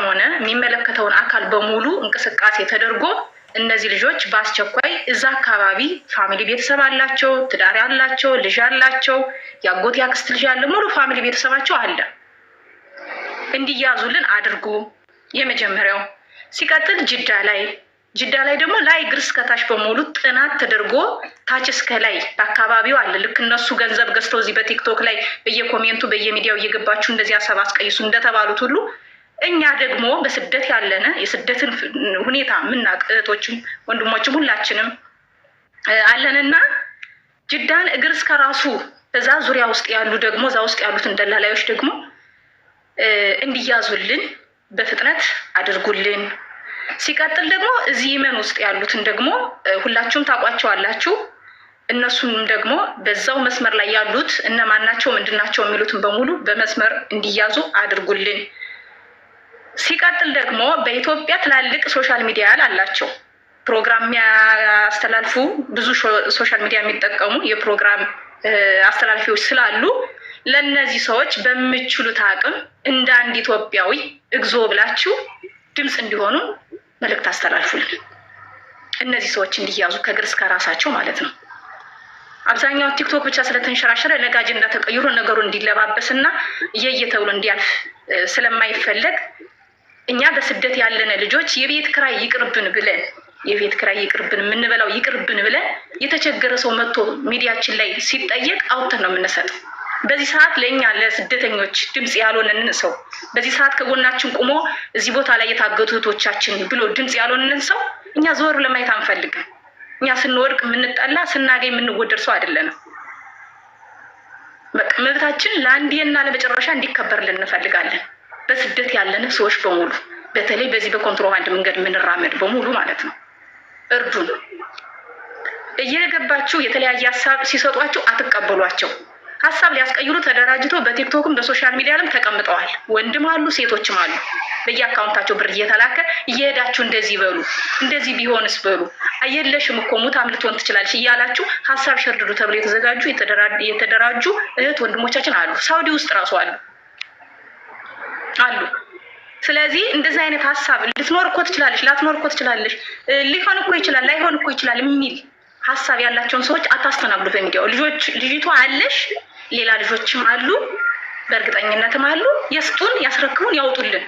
ሆነ የሚመለከተውን አካል በሙሉ እንቅስቃሴ ተደርጎ እነዚህ ልጆች በአስቸኳይ እዛ አካባቢ ፋሚሊ ቤተሰብ አላቸው፣ ትዳር ያላቸው፣ ልጅ አላቸው፣ የአጎት ያክስት ልጅ ያለ ሙሉ ፋሚሊ ቤተሰባቸው አለ፣ እንዲያዙልን አድርጉ። የመጀመሪያው ሲቀጥል ጅዳ ላይ ደግሞ ላይ እግር እስከ ታች በሙሉ ጥናት ተደርጎ ታች እስከ ላይ አካባቢው አለ። ልክ እነሱ ገንዘብ ገዝተው እዚህ በቲክቶክ ላይ በየኮሜንቱ በየሚዲያው እየገባችሁ እንደዚህ ሀሳብ አስቀይሱ እንደተባሉት ሁሉ እኛ ደግሞ በስደት ያለነ የስደትን ሁኔታ ምናቅ እህቶችም ወንድሞችም ሁላችንም አለንና ጅዳን እግር እስከ ራሱ እዛ ዙሪያ ውስጥ ያሉ ደግሞ እዛ ውስጥ ያሉትን ደላላዮች ደግሞ እንዲያዙልን በፍጥነት አድርጉልን። ሲቀጥል ደግሞ እዚህ የመን ውስጥ ያሉትን ደግሞ ሁላችሁም ታውቋቸዋላችሁ። እነሱንም ደግሞ በዛው መስመር ላይ ያሉት እነማን ናቸው ምንድናቸው የሚሉትን በሙሉ በመስመር እንዲያዙ አድርጉልን። ሲቀጥል ደግሞ በኢትዮጵያ ትላልቅ ሶሻል ሚዲያ አላቸው ፕሮግራም የሚያስተላልፉ ብዙ ሶሻል ሚዲያ የሚጠቀሙ የፕሮግራም አስተላልፊዎች ስላሉ ለእነዚህ ሰዎች በምችሉት አቅም እንደ አንድ ኢትዮጵያዊ እግዚኦ ብላችሁ ድምፅ እንዲሆኑ መልእክት አስተላልፉልን። እነዚህ ሰዎች እንዲያዙ ከእግር እስከ ራሳቸው ማለት ነው። አብዛኛው ቲክቶክ ብቻ ስለተንሸራሸረ ነገ አጀንዳ ተቀይሮ ነገሩ እንዲለባበስና እየየ ተብሎ እንዲያልፍ ስለማይፈለግ እኛ በስደት ያለነ ልጆች የቤት ክራይ ይቅርብን ብለን የምንበላው ይቅርብን ብለን የተቸገረ ሰው መጥቶ ሚዲያችን ላይ ሲጠየቅ አውጥተን ነው የምንሰጠው። በዚህ ሰዓት ለእኛ ለስደተኞች ድምፅ ያልሆነንን ሰው በዚህ ሰዓት ከጎናችን ቁሞ እዚህ ቦታ ላይ የታገቱ እህቶቻችን ብሎ ድምፅ ያልሆነንን ሰው እኛ ዞር ለማየት አንፈልግም። እኛ ስንወድቅ የምንጠላ ስናገኝ የምንወደድ ሰው አይደለንም። በቃ መብታችን ለአንዴና ለመጨረሻ እንዲከበርልን እንፈልጋለን። በስደት ያለን ሰዎች በሙሉ በተለይ በዚህ በኮንትሮባንድ መንገድ የምንራመድ በሙሉ ማለት ነው እርዱን። እየገባችሁ የተለያየ ሀሳብ ሲሰጧችሁ አትቀበሏቸው። ሀሳብ ሊያስቀይሩ ተደራጅተው በቲክቶክም በሶሻል ሚዲያ ላይም ተቀምጠዋል። ወንድም አሉ ሴቶችም አሉ። በየአካውንታቸው ብር እየተላከ እየሄዳችሁ እንደዚህ በሉ እንደዚህ ቢሆንስ በሉ አየለሽም እኮ ሙት አምልቶን ትችላለች እያላችሁ ሀሳብ ሸርድዱ ተብሎ የተደራጁ እህት ወንድሞቻችን አሉ። ሳውዲ ውስጥ ራሱ አሉ። ስለዚህ እንደዚህ አይነት ሀሳብ ልትኖር እኮ ትችላለች፣ ላትኖር እኮ ትችላለች፣ ሊሆን እኮ ይችላል፣ ላይሆን እኮ ይችላል የሚል ሀሳብ ያላቸውን ሰዎች አታስተናግዱ። በሚዲያው ልጅቷ አለሽ፣ ሌላ ልጆችም አሉ፣ በእርግጠኝነትም አሉ። የስጡን፣ ያስረክቡን፣ ያውጡልን።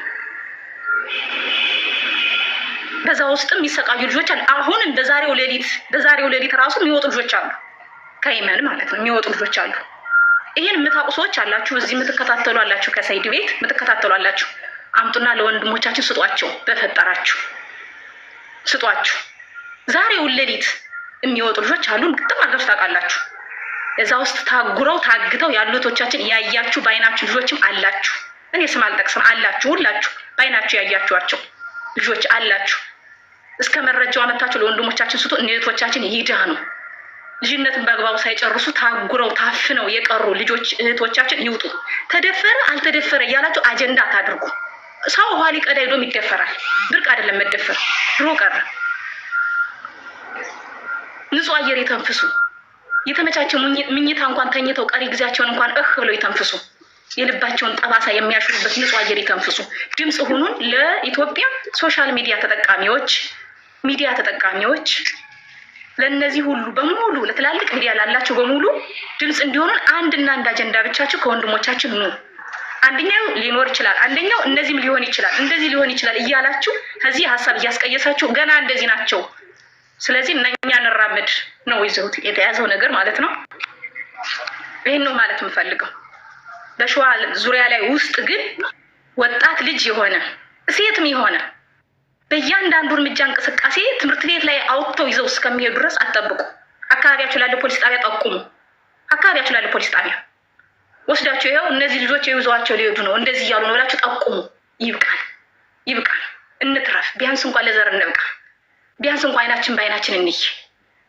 በዛ ውስጥም የሚሰቃዩ ልጆች አሉ። አሁንም በዛሬው ሌሊት ራሱ የሚወጡ ልጆች አሉ፣ ከየመን ማለት ነው የሚወጡ ልጆች አሉ። ይህን የምታውቁ ሰዎች አላችሁ፣ እዚህ የምትከታተሉ አላችሁ፣ ከሰይድ ቤት የምትከታተሉ አላችሁ። አምጡና ለወንድሞቻችን ስጧቸው፣ በፈጠራችሁ ስጧቸው። ዛሬውን ሌሊት የሚወጡ ልጆች አሉ። ግጥም አድርጋችሁ ታውቃላችሁ። እዛ ውስጥ ታጉረው ታግተው ያሉቶቻችን ያያችሁ በአይናችሁ ልጆችም አላችሁ። እኔ ስም አልጠቅስም፣ አላችሁ፣ ሁላችሁ በአይናችሁ ያያችኋቸው ልጆች አላችሁ። እስከ መረጃው አመታችሁ ለወንድሞቻችን ስጡ። እህቶቻችን ይዳኑ። ልጅነትን በአግባቡ ሳይጨርሱ ታጉረው ታፍነው የቀሩ ልጆች እህቶቻችን ይውጡ። ተደፈረ አልተደፈረ እያላችሁ አጀንዳ አታድርጉ። ሰው ውሃ ሊቀዳ ሄዶም ይደፈራል። ብርቅ አይደለም መደፈር፣ ድሮ ቀረ። ንጹህ አየር የተንፍሱ። የተመቻቸው ምኝታ እንኳን ተኝተው ቀሪ ጊዜያቸውን እንኳን ብለው የተንፍሱ። የልባቸውን ጠባሳ የሚያሽሩበት ንጹህ አየር የተንፍሱ። ድምፅ ሁኑን ለኢትዮጵያ ሶሻል ሚዲያ ተጠቃሚዎች ለነዚህ ሁሉ በሙሉ ለትላልቅ ሚዲያ ላላችሁ በሙሉ ድምፅ እንዲሆኑን አንድና አንድ አጀንዳ ብቻችሁ ከወንድሞቻችን ኑ። አንደኛው ሊኖር ይችላል፣ አንደኛው እነዚህም ሊሆን ይችላል፣ እንደዚህ ሊሆን ይችላል እያላችሁ ከዚህ ሀሳብ እያስቀየሳችሁ ገና እንደዚህ ናቸው። ስለዚህ እኛ እንራመድ ነው ይዘውት የተያዘው ነገር ማለት ነው። ይሄን ነው ማለት የምፈልገው። በሸዋ ዙሪያ ላይ ውስጥ ግን ወጣት ልጅ የሆነ ሴትም የሆነ በእያንዳንዱ እርምጃ እንቅስቃሴ ትምህርት ቤት ላይ አውጥተው ይዘው እስከሚሄዱ ድረስ አትጠብቁ። አካባቢያችሁ ላለ ፖሊስ ጣቢያ ጠቁሙ። አካባቢያችሁ ላለ ፖሊስ ጣቢያ ወስዳችሁ ይኸው እነዚህ ልጆች ይዘዋቸው ሊሄዱ ነው እንደዚህ እያሉ ነው ብላችሁ ጠቁሙ። ይብቃል፣ እንትረፍ። ቢያንስ እንኳን ለዘር እንብቃ። ቢያንስ እንኳን አይናችን በአይናችን እንይ።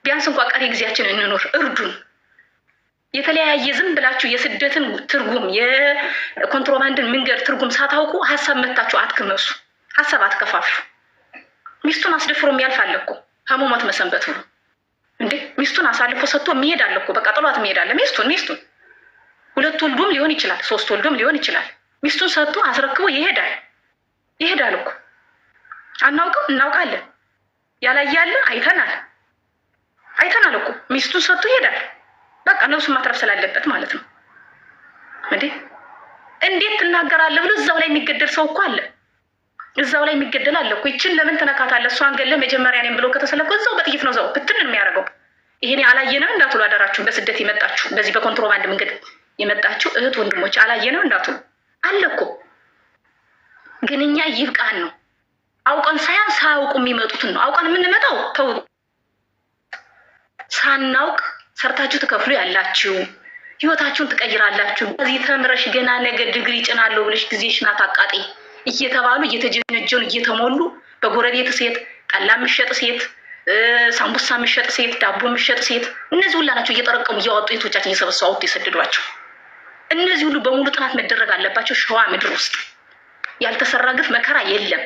ቢያንስ እንኳን ቀሪ ጊዜያችን እንኖር። እርዱን። የተለያየ ዝም ብላችሁ የስደትን ትርጉም የኮንትሮባንድን መንገድ ትርጉም ሳታውቁ ሀሳብ መታችሁ አትክመሱ። ሀሳብ አትከፋፍሉ። ሚስቱን አስደፍሮ የሚያልፍ አለ እኮ ሀሞማት መሰንበት ብሎ እንዴ! ሚስቱን አሳልፎ ሰጥቶ የሚሄድ አለ እኮ። በቃ ጥሏት የሚሄድ አለ። ሚስቱን 2 ወልዶም ሊሆን ይችላል፣ 3 ወልዶም ሊሆን ይችላል። ሚስቱን ሰጥቶ አስረክቦ ይሄዳል። ይሄዳል እኮ አናውቅም፣ እናውቃለን። ያላያለ አይተናል እኮ ሚስቱን ሰጥቶ ይሄዳል። በቃ ነፍሱን ማትረፍ ስላለበት ማለት ነው። እንዴት ትናገራለህ ብሎ እዛው ላይ የሚገደል ሰው እኮ አለ። እዛው ላይ የሚገደል አለ እኮ። ይችን ለምን ትነካታለህ? እሷን ገለህ መጀመሪያ እኔም ብሎ ከተሰለፈ እዛው በጥይት ነው እዛው ብትን የሚያደርገው። ይሄኔ አላየንም እንዳትሉ አደራችሁ። በስደት የመጣችሁ በዚህ በኮንትሮባንድ መንገድ የመጣችሁ እህት ወንድሞች አላየንም እንዳትሉ። አለ እኮ ግን እኛ ይብቃን ነው። አውቀን ሳይሆን ሳያውቁ የሚመጡትን ነው። አውቀን የምንመጣው ተው። ሳናውቅ ሰርታችሁ ትከፍሉ ያላችሁ ህይወታችሁን ትቀይራላችሁ። እዚህ ተምረሽ ገና ነገ ዲግሪ ጭናለሁ ብለሽ ጊዜሽን አታቃጤ እየተባሉ እየተጀነጀኑ እየተሞሉ በጎረቤት ሴት ጠላ የምትሸጥ ሴት፣ ሳምቡሳ የምትሸጥ ሴት፣ ዳቦ የምትሸጥ ሴት፣ እነዚህ ሁላ ናቸው እየጠረቀሙ እያወጡ እህቶቻችን እየሰበሰቡ አውጥተው የሰደዷቸው። እነዚህ ሁሉ በሙሉ ጥናት መደረግ አለባቸው። ሸዋ ምድር ውስጥ ያልተሰራ ግፍ መከራ የለም።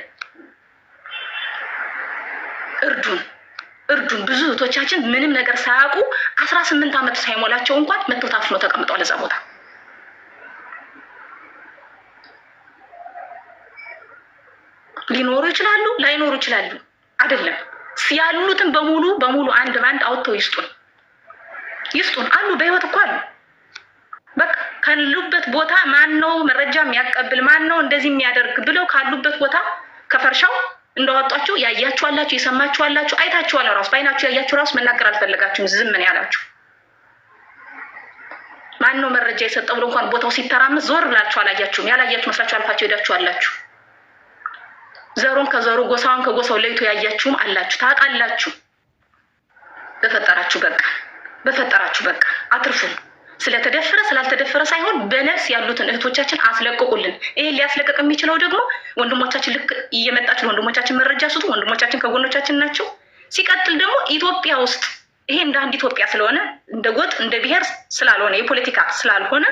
እርዱን። ብዙ እህቶቻችን ምንም ነገር ሳያውቁ 18 ዓመት ሳይሞላቸው እንኳን መተው ታፍነው ተቀምጠዋል እዛ ቦታ። ሊኖሩ ይችላሉ፣ ላይኖሩ ይችላሉ። አይደለም ያሉትን በሙሉ አንድ ባንድ አውጥተው ይስጡን አሉ። በህይወት እኮ አሉ። በቃ ካሉበት ቦታ ማን ነው መረጃ የሚያቀብል ማን ነው እንደዚህ የሚያደርግ ብለው ካሉበት ቦታ ከፈርሻው እንደወጣችሁ ያያችኋላችሁ፣ የሰማችኋላችሁ፣ አይታችኋል። ራሱ ባይናችሁ ያያችሁ ራሱ መናገር አልፈለጋችሁም፣ ዝም ምን ያላችሁ። ማን ነው መረጃ የሰጠው ብሎ እንኳን ቦታው ሲተራመስ ዞር ብላችሁ አላያችሁም። ያላያችሁ መስላችሁ አልፋችሁ ሄዳችሁ አላችሁ። ዘሩን ከዘሩ ጎሳውን ከጎሳው ለይቶ ያያችሁም አላችሁ፣ ታውቃላችሁ። በፈጠራችሁ በቃ አትርፉን። ስለተደፈረ ስላልተደፈረ ሳይሆን በነፍስ ያሉትን እህቶቻችን አስለቅቁልን። ይሄን ሊያስለቅቅ የሚችለው ደግሞ ወንድሞቻችን ልክ እየመጣችሁ ወንድሞቻችን መረጃ ስጡ። ወንድሞቻችን ከጎኖቻችን ናቸው። ሲቀጥል ደግሞ ኢትዮጵያ ውስጥ ይሄ እንደ አንድ ኢትዮጵያ ስለሆነ እንደ ጎጥ እንደ ብሔር ስላልሆነ የፖለቲካ ስላልሆነ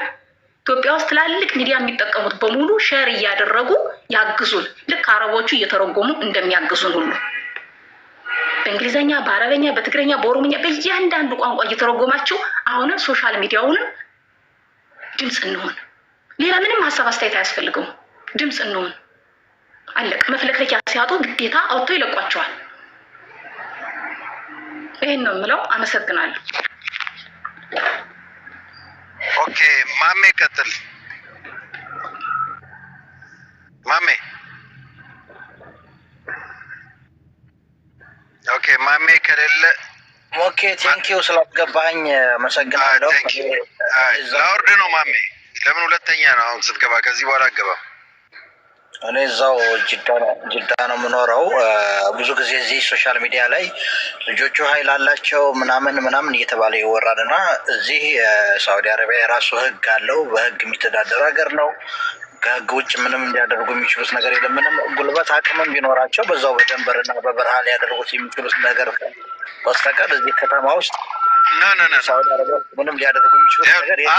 ኢትዮጵያ ውስጥ ትላልቅ ሚዲያ የሚጠቀሙት በሙሉ ሼር እያደረጉ ያግዙን። ልክ አረቦቹ እየተረጎሙ እንደሚያግዙን ሁሉ በእንግሊዘኛ፣ በአረበኛ፣ በትግረኛ፣ በኦሮምኛ በእያንዳንዱ ቋንቋ እየተረጎማችሁ አሁንም ሶሻል ሚዲያውንም ድምፅ እንሆን። ሌላ ምንም ሀሳብ አስተያየት አያስፈልገውም። ድምፅ እንሆን። አለቅ። መፍለክለኪያ ሲያጡ ግዴታ አውጥተው ይለቋቸዋል። ይሄን ነው የምለው። አመሰግናለሁ። ኦኬ ማሜ ቀጥል። ማሜ ኦኬ ማሜ ከሌለ ኦኬ ቴንኪው ስላስገባኝ አመሰግናለሁ። ላውርድ ነው ማሜ። ለምን ሁለተኛ ነው አሁን ስትገባ? ከዚህ በኋላ አገባም። እኔ እዛው ጅዳ ነው የምኖረው። ብዙ ጊዜ እዚህ ሶሻል ሚዲያ ላይ ልጆቹ ኃይል አላቸው ምናምን እየተባለ ይወራል እና እዚህ ሳውዲ አረቢያ የራሱ ህግ አለው። በህግ የሚተዳደር ሀገር ነው። ከህግ ውጭ ምንም እንዲያደርጉ የሚችሉት ነገር የለም። ምንም ጉልበት አቅምም ቢኖራቸው በዛው በደንበርና በበረሃ ሊያደርጉት የሚችሉት ነገር በስተቀር እዚህ ከተማ ውስጥ ሳውዲ አረቢያ ምንም ሊያደርጉ የሚችሉት ነገር የለም።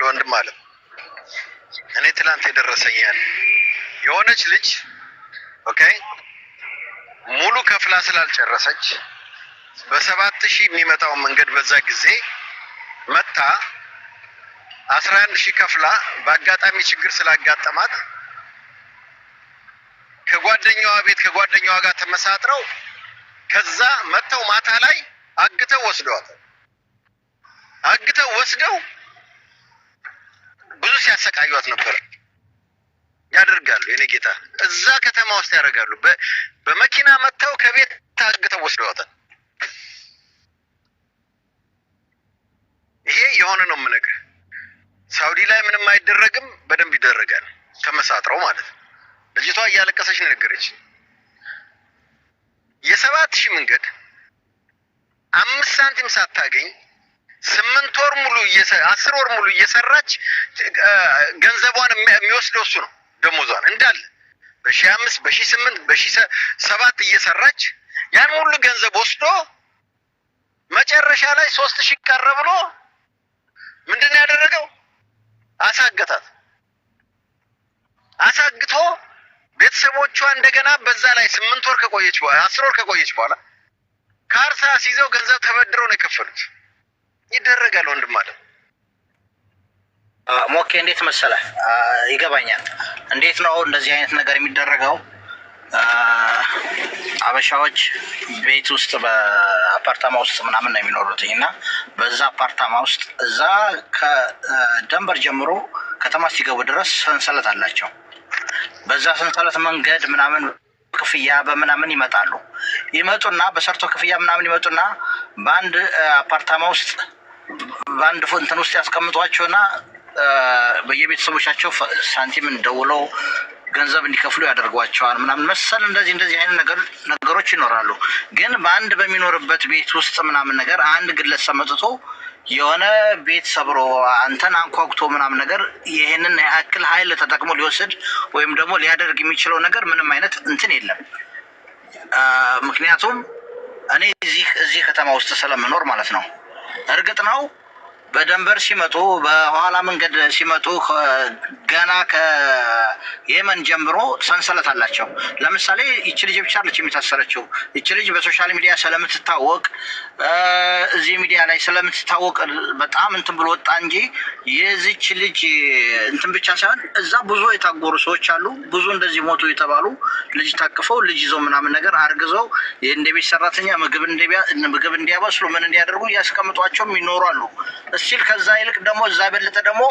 ወንድም አለ እኔ ትላንት የደረሰኛል የሆነች ልጅ ኦኬ ሙሉ ከፍላ ስላልጨረሰች በ7,000 የሚመጣውን መንገድ በዛ ጊዜ መታ 11,000 ከፍላ በአጋጣሚ ችግር ስላጋጠማት ከጓደኛዋ ቤት ከጓደኛዋ ጋር ተመሳጥረው ከዛ መተው ማታ ላይ አግተው ወስደው ብዙ ሲያሰቃዩት ነበር። ያደርጋሉ የኔ ጌታ እዛ ከተማ ውስጥ ያደርጋሉ። በመኪና መተው ከቤት ታግተው ወስደዋታል። ይሄ የሆነ ነው የምነግርህ። ሳውዲ ላይ ምንም አይደረግም፣ በደንብ ይደረጋል። ተመሳጥረው ማለት ነው። ልጅቷ እያለቀሰች ነው ነገረች። የ7,000 መንገድ 5 ሳንቲም ሳታገኝ 8 ወር ሙሉ 10 ወር ሙሉ እየሰራች ገንዘቧን የሚወስደው እሱ ነው። ደሞዟን እንዳለ በ1,500 በ1,800 በ1,700 እየሰራች ያን ሁሉ ገንዘብ ወስዶ መጨረሻ ላይ 3,000 ቀረ ብሎ ምንድነው ያደረገው? አሳግቶ ቤተሰቦቿ እንደገና በዛ ላይ 8 ወር ከቆየች በኋላ 10 ወር ከቆየች በኋላ ካርታ ሲይዘው ገንዘብ ተበድረው ነው የከፈሉት። ይደረጋል ወንድም አለ። ሞኬ እንዴት መሰለህ ይገባኛል። እንዴት ነው እንደዚህ አይነት ነገር የሚደረገው? አበሻዎች ቤት ውስጥ በአፓርታማ ውስጥ ምናምን ነው የሚኖሩትኝ እና በዛ አፓርታማ ውስጥ እዛ ከደንበር ጀምሮ ከተማ ሲገቡ ድረስ ሰንሰለት አላቸው። በዛ ሰንሰለት መንገድ ምናምን ክፍያ በምናምን ይመጡና በሰርቶ ክፍያ ምናምን ይመጡና በአንድ አፓርታማ ውስጥ በአንድ ፎንትን ውስጥ ያስቀምጧቸውና በየቤተሰቦቻቸው ሳንቲም ደውለው ገንዘብ እንዲከፍሉ ያደርጓቸዋል ምናምን መሰል እንደዚህ አይነት ነገሮች ይኖራሉ። ግን በአንድ በሚኖርበት ቤት ውስጥ ምናምን ነገር አንድ ግለሰብ መጥቶ የሆነ ቤት ሰብሮ አንተን አንኳኩቶ ምናምን ነገር ይሄንን ያክል ኃይል ተጠቅሞ ሊወስድ ወይም ደግሞ ሊያደርግ የሚችለው ነገር ምንም አይነት እንትን የለም። ምክንያቱም እኔ እዚህ ከተማ ውስጥ ስለምኖር ማለት ነው። እርግጥ ነው በደንበር ሲመጡ በኋላ መንገድ ሲመጡ ገና ከየመን ጀምሮ ሰንሰለት አላቸው። ለምሳሌ ይቺ ልጅ ብቻ አለች የሚታሰረችው። ይቺ ልጅ በሶሻል ሚዲያ ስለምትታወቅ እዚህ ሚዲያ ላይ ስለምትታወቅ በጣም እንትን ብሎ ወጣ እንጂ የዚች ልጅ እንትን ብቻ ሳይሆን እዛ ብዙ የታጎሩ ሰዎች አሉ። ብዙ እንደዚህ ሞቱ የተባሉ ልጅ ታቅፈው ልጅ ይዘው ምናምን ነገር አርግዘው እንደ ቤት ሰራተኛ ምግብ እንዲያበስሉ ምን እንዲያደርጉ እያስቀምጧቸውም ይኖራሉ። ሲል ከዛ ይልቅ ደግሞ እዛ በለጠ ደግሞ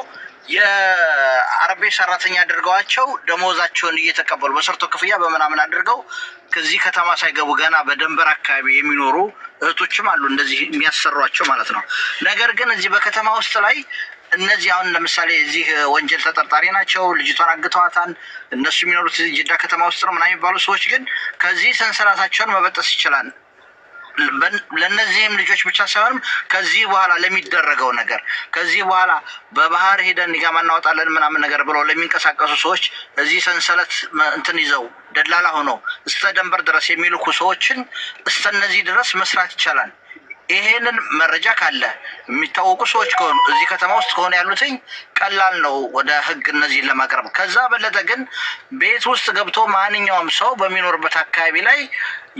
የአረቤ ሰራተኛ አድርገዋቸው ደሞዛቸውን እየተቀበሉ በሰርቶ ክፍያ በምናምን አድርገው ከዚህ ከተማ ሳይገቡ ገና በደንበር አካባቢ የሚኖሩ እህቶችም አሉ እንደዚህ የሚያሰሯቸው ማለት ነው። ነገር ግን እዚህ በከተማ ውስጥ ላይ እነዚህ አሁን ለምሳሌ እዚህ ወንጀል ተጠርጣሪ ናቸው፣ ልጅቷን አግተዋታል፣ እነሱ የሚኖሩት ጅዳ ከተማ ውስጥ ነው ምናምን የሚባሉ ሰዎች ግን ከዚህ ሰንሰለታቸውን መበጠስ ይችላል። ለነዚህም ልጆች ብቻ ሳይሆን ከዚህ በኋላ ለሚደረገው ነገር ከዚህ በኋላ በባህር ሄደን ይጋማ እናወጣለን ምናምን ነገር ብለው ለሚንቀሳቀሱ ሰዎች እዚህ ሰንሰለት እንትን ይዘው ደላላ ሆነው እስከ ደንበር ድረስ የሚልኩ ሰዎችን እነዚህ ድረስ መስራት ይቻላል። ይሄንን መረጃ ካለ የሚታወቁ ሰዎች ከሆኑ እዚህ ከተማ ውስጥ ከሆነ ያሉትኝ ቀላል ነው ወደ ህግ እነዚህን ለማቅረብ። ከዛ በለጠ ግን ቤት ውስጥ ገብቶ ማንኛውም ሰው በሚኖርበት አካባቢ ላይ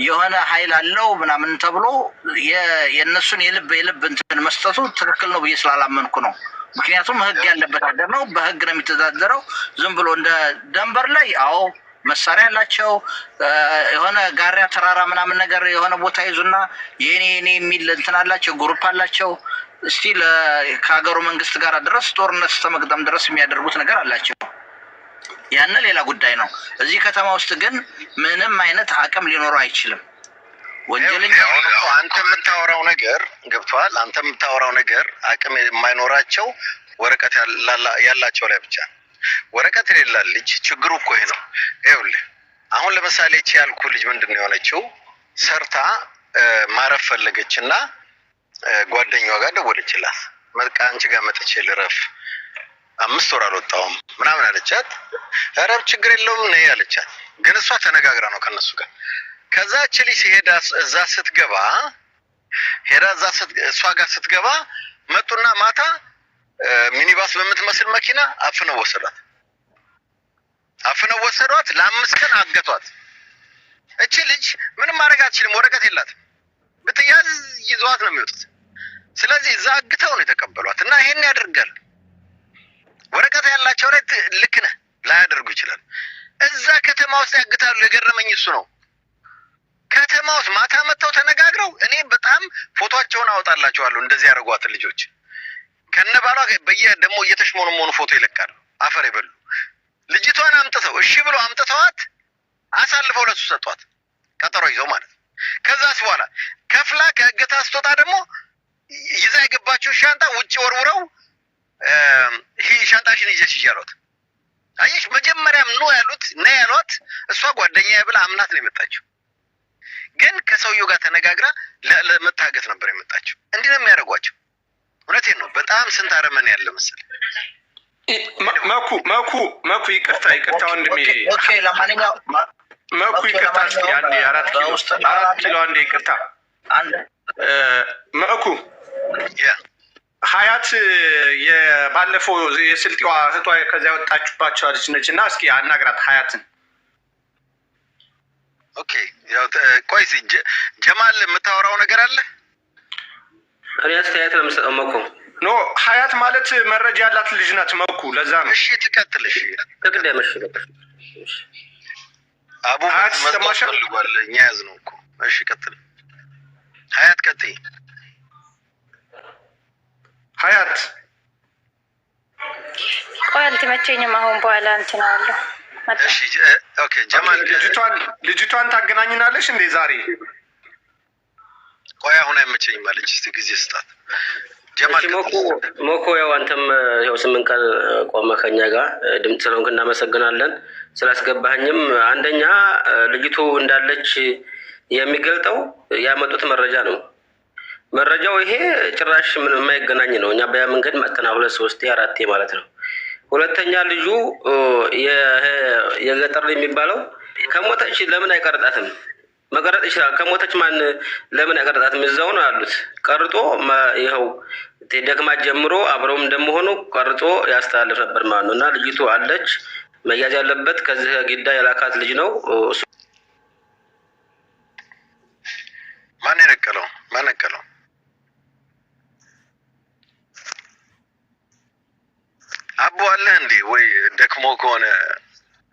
የሆነ ኃይል አለው ምናምን ተብሎ የእነሱን የልብ እንትን መስጠቱ ትክክል ነው ብዬ ስላላመንኩ ነው። ምክንያቱም ህግ ያለበት ሀገር ነው፣ በህግ ነው የሚተዳደረው። ዝም ብሎ እንደ ደንበር ላይ አዎ መሳሪያ ያላቸው የሆነ ጋሪያ ተራራ ምናምን ነገር የሆነ ቦታ ይዙና የኔ የሚል እንትን አላቸው፣ ግሩፕ አላቸው። እስቲል ከሀገሩ መንግስት ጋር ድረስ ጦርነት እስከመግጠም ድረስ የሚያደርጉት ነገር አላቸው። ያን ሌላ ጉዳይ ነው። እዚህ ከተማ ውስጥ ግን ምንም አይነት አቅም ሊኖረው አይችልም። ወንጀለኛ አንተ የምታወራው ነገር ገብቷል። አንተ የምታወራው ነገር አቅም የማይኖራቸው ወረቀት ያላቸው ላይ ብቻ ነው። ወረቀት የሌላት ልጅ ችግሩ እኮ ይሄ ነው። ይኸውልህ አሁን ለምሳሌ እቺ ያልኩህ ልጅ ምንድን ነው የሆነችው? ሰርታ ማረፍ ፈለገችና ጓደኛዋ ጋር ደወለችላት። በቃ አንቺ ጋር መጥቼ ልረፍ 5 ወር አልወጣሁም ምናምን አለቻት። ኧረ ችግር የለውም ነይ አለቻት። ግን እሷ ተነጋግራ ነው ከነሱ ጋር። ከዛ እቺ ልጅ ሲሄዳ እዛ ስትገባ እሷ ጋር ስትገባ መጡና ማታ ሚኒባስ በምትመስል መኪና አፍነው ወሰዷት። ለ5 ቀን አገቷት። እቺ ልጅ ምንም ማድረግ አትችልም፣ ወረቀት የላትም። ብትያዝ ይዘዋት ነው የሚወጡት። ስለዚህ እዛ አግተው ነው የተቀበሏት። እና ይሄን ያደርጋል። ወረቀት ያላቸው ላይ ልክ ነህ ላያደርጉ ይችላል። እዛ ከተማ ውስጥ ያግታሉ። የገረመኝ እሱ ነው። ከተማ ውስጥ ማታ መጥተው ተነጋግረው እኔ በጣም ፎቶአቸውን አወጣላቸዋለሁ እንደዚህ ያደርጓት ልጆች ከነባሏ ደግሞ እየተሽሞነሞኑ ፎቶ ይለቃሉ። አፈር ይበሉ። ልጅቷን አምጥተው እሺ ብሎ አምጥተዋት አሳልፈው ለሱ ሰጧት፣ ቀጠሮ ይዘው ማለት ነው። ከዛስ በኋላ ከፍላ ከእገታ ስትወጣ ደግሞ ይዛ የገባችው ሻንጣ ውጭ ወርውረው ሻንጣሽን ይዘሽ ይያሏት። አየሽ፣ መጀመሪያም ነው ያሏት እሷ ጓደኛዬ ብላ አምናት ነው የመጣችው። ግን ከሰውየው ጋር ተነጋግራ ለመታገት ነበር የመጣችው። እንዲህ ነው የሚያደርጓቸው። እውነቴን ነው። በጣም ስንት አረመኔ ያለ መሰለህ። መኩ ይቅርታ ወንድሜ። ኦኬ ለማንኛውም መኩ ይቅርታ። እስኪ አንዴ 4 ኪሎ አንዴ ይቅርታ። መኩ ሀያት የባለፈው የስልጤዋ እህቷ ከዚያ ወጣችባቸው ልጅ ነች እና እስኪ አናግራት ሀያትን። ኦኬ ያው ቆይ ጀማል የምታወራው ነገር አለ? እኔ አስተያየት ነው የምሰጠው። መኮ ኖ ሀያት ማለት መረጃ ያላት ልጅ ናት መኩ። ለዛ ነው። እሺ ትቀጥል። እሺ ተቀደመሽ አቡ መስማት ፈልጓል። እኛ ያዝነው እኮ። እሺ ቀጥል ሀያት፣ ቀጥይ ሀያት። ቆይ አልተመቸኝም። አሁን በኋላ እንትን አለው። እሺ ኦኬ። ጀማል ልጅቷን ታገናኝናለሽ እንዴ ዛሬ? ቆይ አሁን አይመቸኝም አለች። እስቲ ጊዜ ስጣት። ጀማል ሞኮ ያው አንተም ያው 8 ቀን ቆመ ከኛ ጋር ድምጽ ስለሆንክ እናመሰግናለን። ስላስገባህኝም አንደኛ ልጅቱ እንዳለች የሚገልጠው ያመጡት መረጃ ነው። መረጃው ይሄ ጭራሽ ምን የማይገናኝ ነው። እኛ በያ መንገድ መጥተና 2 3 4 ማለት ነው። ሁለተኛ ልጁ የገጠር የሚባለው ከሞተች ለምን አይቀርጣትም? መቀረጥ ይችላል። ከሞተች ማን ለምን አይቀርጣትም? እዛው ነው ያሉት። ቀርጦ ይኸው ደክማት ጀምሮ አብረውም እንደመሆኑ ቀርጦ ያስተላልፍ ነበር ማለት ነው። እና ልጅቱ አለች። መያዝ ያለበት ከዚህ ግዳ የላካት ልጅ ነው። ማን የነቀለው? ማን ነቀለው? አቦ አለ እንዴ? ወይ ደክሞ ከሆነ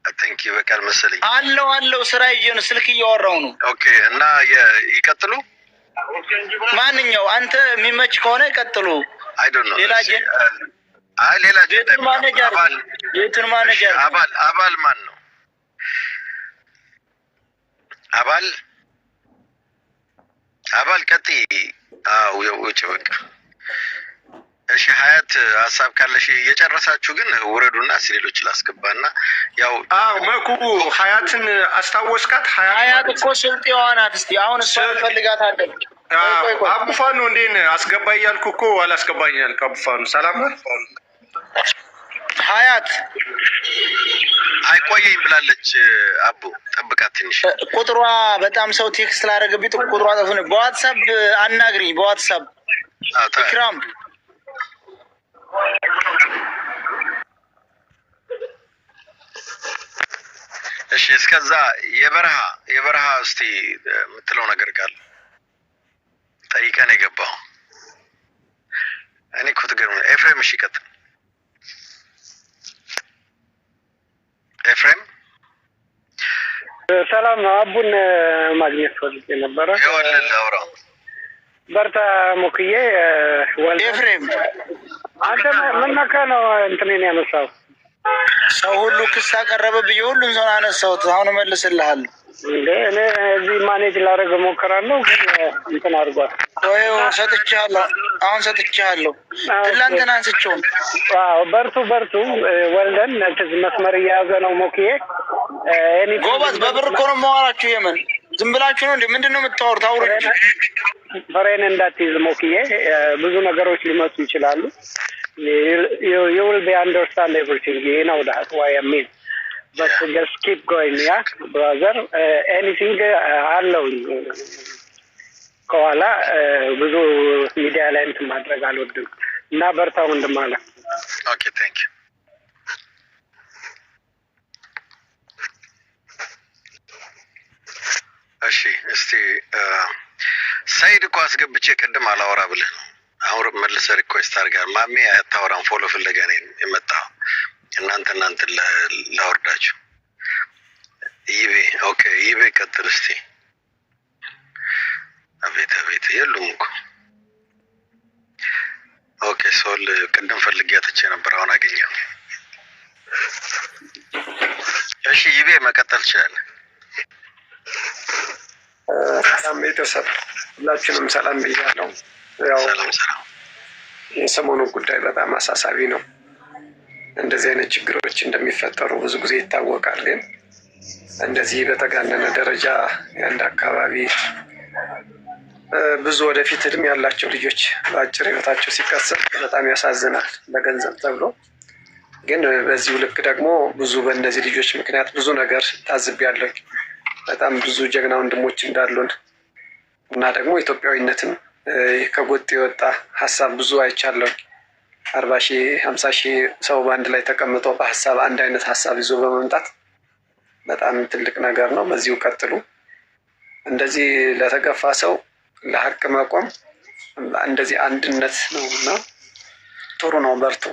አትንኪ በቃል መሰለኝ። አለው ስራ ይዤ ነው፣ ስልክ እያወራው ነው። ኦኬ። እና ይቀጥሉ። ማንኛው አንተ የሚመች ከሆነ ይቀጥሉ። አይ ዶንት ኖ ሌላ ቤቱን ማኔጀር አባል ማን ነው? አባል ቀጥይ። ውጭ በቃ እሺ ሀያት ሀሳብ ካለሽ እየጨረሳችሁ ግን ውረዱና ሌሎች ላስገባና ያው መኩ ሀያትን አስታወስካት? ሀያት እኮ ስልጤዋ ናት። እስቲ አሁን እሷ ፈልጋታለሁ። አቡፋኑ እንዴን አስገባ እያልኩ እኮ አላስገባኝ ያልክ። አቡፋኑ ሰላም ነው። ሀያት አይቆየኝ ብላለች። አቡ ጠብቃት ትንሽ። ቁጥሯ በጣም ሰው ቴክስት ላደረገብኝ ቁጥሯ ጠፍነ። በዋትሳፕ አናግሪኝ። በዋትሳፕ ኢክራም እሺ። እስከዛ የበረሃ እስቲ የምትለው ነገር ካለ ጠይቀን የገባው እኔ እኮ ትገርም። ኤፍሬም እሺ ቀጥል። ኤፍሬም ሰላም ነው። አቡን ማግኘት ፈልጌ ነበረ። ይኸውልህ አውራው በርታ ሞክዬ። ኤፍሬም አንተ ምን ነካ ነው እንትኔን ያነሳው? ሰው ሁሉ ክስ አቀረበብኝ። ሁሉም ሰው አነሳሁት። አሁን እመልስልሃለሁ። እኔ እዚህ ማኔጅ ላደርግ እሞክራለሁ፣ ግን እንትን አድርጓል። ሰጥቼሃለሁ። አሁን ሰጥቼሃለሁ። ትላንትና አንስቼው። በርቱ ወልደን መስመር እየያዘ ነው ሞክዬ። ጎበዝ በብር እኮ ነው የማወራችሁ። የምን ዝም ብላችሁ ነው እንዴ? ምንድን ነው የምታወሩት? አውሩ እንጂ ፍሬን እንዳትይዝ ሞክዬ። ብዙ ነገሮች ሊመጡ ይችላሉ። you will be understand everything, you know that why I mean, but just keep going, yeah brother. Anything አለው ከኋላ ብዙ ሚዲያ ላይ እንትን ማድረግ አልወድም እና በርታ ወንድም አለ። ኦኬ ቴንክ ዩ። እሺ እስቲ ሰይድ እኮ አስገብቼ ቅድም አላወራ ብለህ ነው አሁን መልሰህ ሪኩዌስት አድርጋል። ማሜ አታወራም፣ ፎሎ ፍለጋ ነው የመጣው። እናንተ ላወርዳችሁ። ይቤ ኦኬ፣ ይቤ ቀጥል እስቲ። አቤት የሉም እኮ። ኦኬ ሶል ቅድም ፈልጌ አጥቼ ነበር፣ አሁን አገኘው። እሺ ይቤ መቀጠል ትችላለህ። ሰላም ቤተሰብ፣ ሁላችንም ሰላም ብያለሁ። ያው ሰላም የሰሞኑ ጉዳይ በጣም አሳሳቢ ነው። እንደዚህ አይነት ችግሮች እንደሚፈጠሩ ብዙ ጊዜ ይታወቃል። ግን እንደዚህ በተጋነነ ደረጃ የአንድ አካባቢ ብዙ ወደፊት እድሜ ያላቸው ልጆች በአጭር ህይወታቸው ሲቀሰፍ በጣም ያሳዝናል፣ ለገንዘብ ተብሎ። ግን በዚሁ ልክ ደግሞ ብዙ በእነዚህ ልጆች ምክንያት ብዙ ነገር ታዝቤያለሁ። በጣም ብዙ ጀግና ወንድሞች እንዳሉን እና ደግሞ ኢትዮጵያዊነትም ከጎጥ የወጣ ሀሳብ ብዙ አይቻለሁ። 40 ሺህ 50 ሺህ ሰው በአንድ ላይ ተቀምጦ በሀሳብ አንድ አይነት ሀሳብ ይዞ በመምጣት በጣም ትልቅ ነገር ነው። በዚሁ ቀጥሉ። እንደዚህ ለተገፋ ሰው ለሀቅ መቆም እንደዚህ አንድነት ነው እና ጥሩ ነው፣ በርቱ።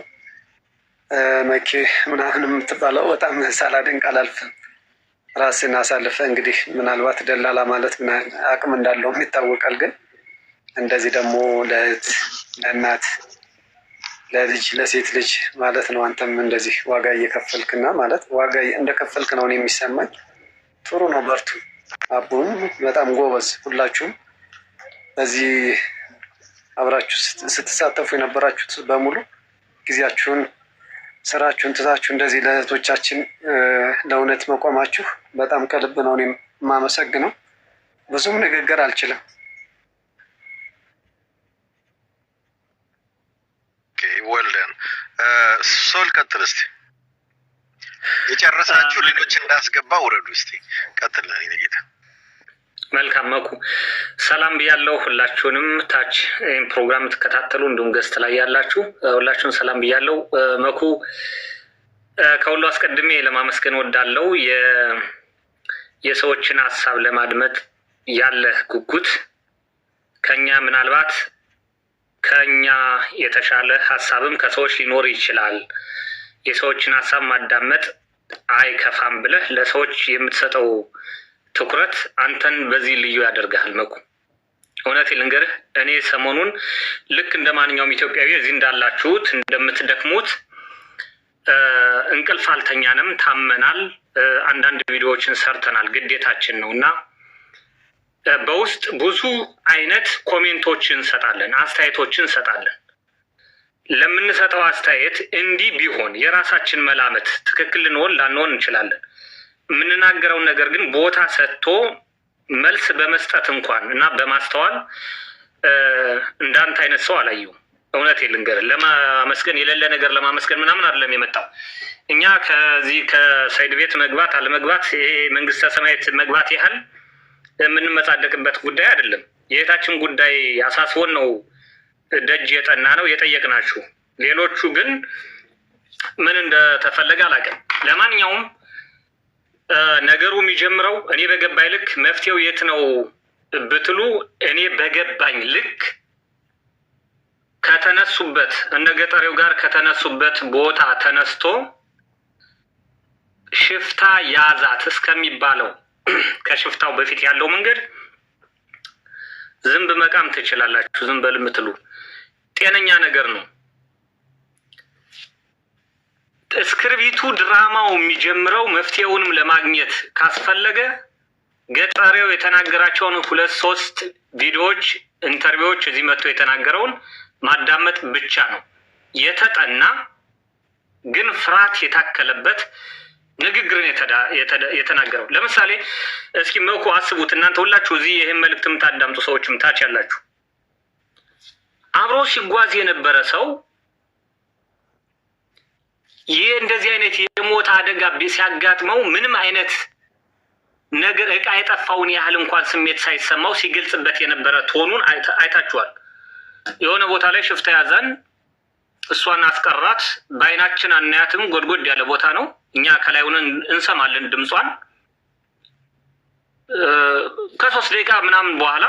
መኬ ምናምን የምትባለው በጣም ሳላደንቅ አላልፍም። ራስን አሳልፈ እንግዲህ ምናልባት ደላላ ማለት ምን አቅም እንዳለውም ይታወቃል። ግን እንደዚህ ደግሞ ለእህት፣ ለእናት፣ ለልጅ፣ ለሴት ልጅ ማለት ነው አንተም እንደዚህ ዋጋ እየከፈልክና ማለት ዋጋ እንደከፈልክ ነው የሚሰማኝ። ጥሩ ነው፣ በርቱ። አቡም በጣም ጎበዝ። ሁላችሁም በዚህ አብራችሁ ስትሳተፉ የነበራችሁት በሙሉ ጊዜያችሁን ስራችሁን ትታችሁ እንደዚህ ለእህቶቻችን ለእውነት መቆማችሁ በጣም ከልብ ነው እኔም የማመሰግነው። ብዙም ንግግር አልችልም። ወልደን ሶል ቀጥል እስቲ። የጨረሳችሁ ሌሎች እንዳስገባ ውረዱ እስቲ። ቀጥል ጌታ። መልካም መኩ ሰላም ብያለሁ። ሁላችሁንም ታች ይህን ፕሮግራም የምትከታተሉ እንዲሁም ገስት ላይ ያላችሁ ሁላችሁን ሰላም ብያለሁ። መኩ ከሁሉ አስቀድሜ ለማመስገን ወዳለው የሰዎችን ሀሳብ ለማድመጥ ያለህ ጉጉት ከኛ ምናልባት ከኛ የተሻለ ሀሳብም ከሰዎች ሊኖር ይችላል። የሰዎችን ሀሳብ ማዳመጥ አይከፋም ብለህ ለሰዎች የምትሰጠው ትኩረት አንተን በዚህ ልዩ ያደርጋል። መኩ እውነት ልንገርህ፣ እኔ ሰሞኑን ልክ እንደ ማንኛውም ኢትዮጵያዊ እዚህ እንዳላችሁት እንደምትደክሙት እንቅልፍ አልተኛንም፣ ታመናል። አንዳንድ ቪዲዮዎችን ሰርተናል፣ ግዴታችን ነው እና በውስጥ ብዙ አይነት ኮሜንቶችን እንሰጣለን፣ አስተያየቶችን እንሰጣለን። ለምንሰጠው አስተያየት እንዲህ ቢሆን የራሳችን መላመት ትክክል ልንሆን ላንሆን እንችላለን። የምንናገረውን ነገር ግን ቦታ ሰጥቶ መልስ በመስጠት እንኳን እና በማስተዋል እንዳንተ አይነት ሰው አላየሁም። እውነት ልንገር፣ ለማመስገን የሌለ ነገር ለማመስገን ምናምን አይደለም የመጣው። እኛ ከዚህ ከሰይድ ቤት መግባት አለመግባት ይሄ መንግስተ ሰማያት መግባት ያህል የምንመጻደቅበት ጉዳይ አይደለም። የእህታችን ጉዳይ አሳስቦን ነው ደጅ የጠና ነው የጠየቅናችሁ። ሌሎቹ ግን ምን እንደተፈለገ አላውቅም። ለማንኛውም ነገሩ የሚጀምረው እኔ በገባኝ ልክ መፍትሄው የት ነው ብትሉ እኔ በገባኝ ልክ ከተነሱበት እነ ገጠሬው ጋር ከተነሱበት ቦታ ተነስቶ ሽፍታ ያዛት እስከሚባለው ከሽፍታው በፊት ያለው መንገድ ዝንብ መቃም ትችላላችሁ። ዝም በል የምትሉ ጤነኛ ነገር ነው። እስክርቢቱ ድራማው የሚጀምረው መፍትሄውንም ለማግኘት ካስፈለገ ገጠሬው የተናገራቸውን 2-3 ቪዲዮዎች ኢንተርቪዎች እዚህ መጥቶ የተናገረውን ማዳመጥ ብቻ ነው። የተጠና ግን ፍርሃት የታከለበት ንግግርን የተናገረው። ለምሳሌ እስኪ መኩ አስቡት እናንተ ሁላችሁ እዚህ ይህን መልእክት የምታዳምጡ ሰዎችም ታች ያላችሁ፣ አብሮ ሲጓዝ የነበረ ሰው ይህ እንደዚህ አይነት የሞት አደጋ ሲያጋጥመው ምንም አይነት ነገር እቃ የጠፋውን ያህል እንኳን ስሜት ሳይሰማው ሲገልጽበት የነበረ ቶኑን አይታችኋል። የሆነ ቦታ ላይ ሽፍታ ያዛን፣ እሷን አስቀራት፣ በአይናችን አናያትም፣ ጎድጎድ ያለ ቦታ ነው። እኛ ከላይ ሆነን እንሰማለን ድምጿን። ከ3 ደቂቃ ምናምን በኋላ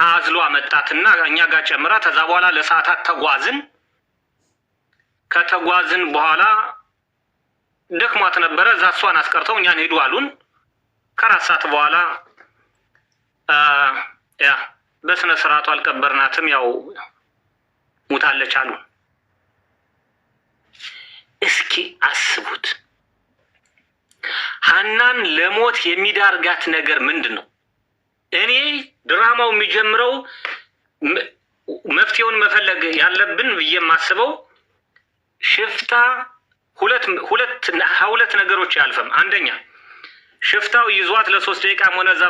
አዝሎ አመጣትና እኛ ጋር ጨምራ፣ ከዛ በኋላ ለሰዓታት ተጓዝን። ከተጓዝን በኋላ ደክሟት ነበረ። እዛ እሷን አስቀርተው እኛን ሄዱ አሉን። ከ4 ሰዓት በኋላ በስነ ስርዓቱ አልቀበርናትም፣ ያው ሙታለች አሉ። እስኪ አስቡት፣ ሀናን ለሞት የሚዳርጋት ነገር ምንድን ነው? እኔ ድራማው የሚጀምረው መፍትሄውን መፈለግ ያለብን ብዬ የማስበው ሽፍታ ሁለት ነገሮች ያልፈም። አንደኛ ሽፍታው ይዟት ለ3 ደቂቃ ሆነ እዛ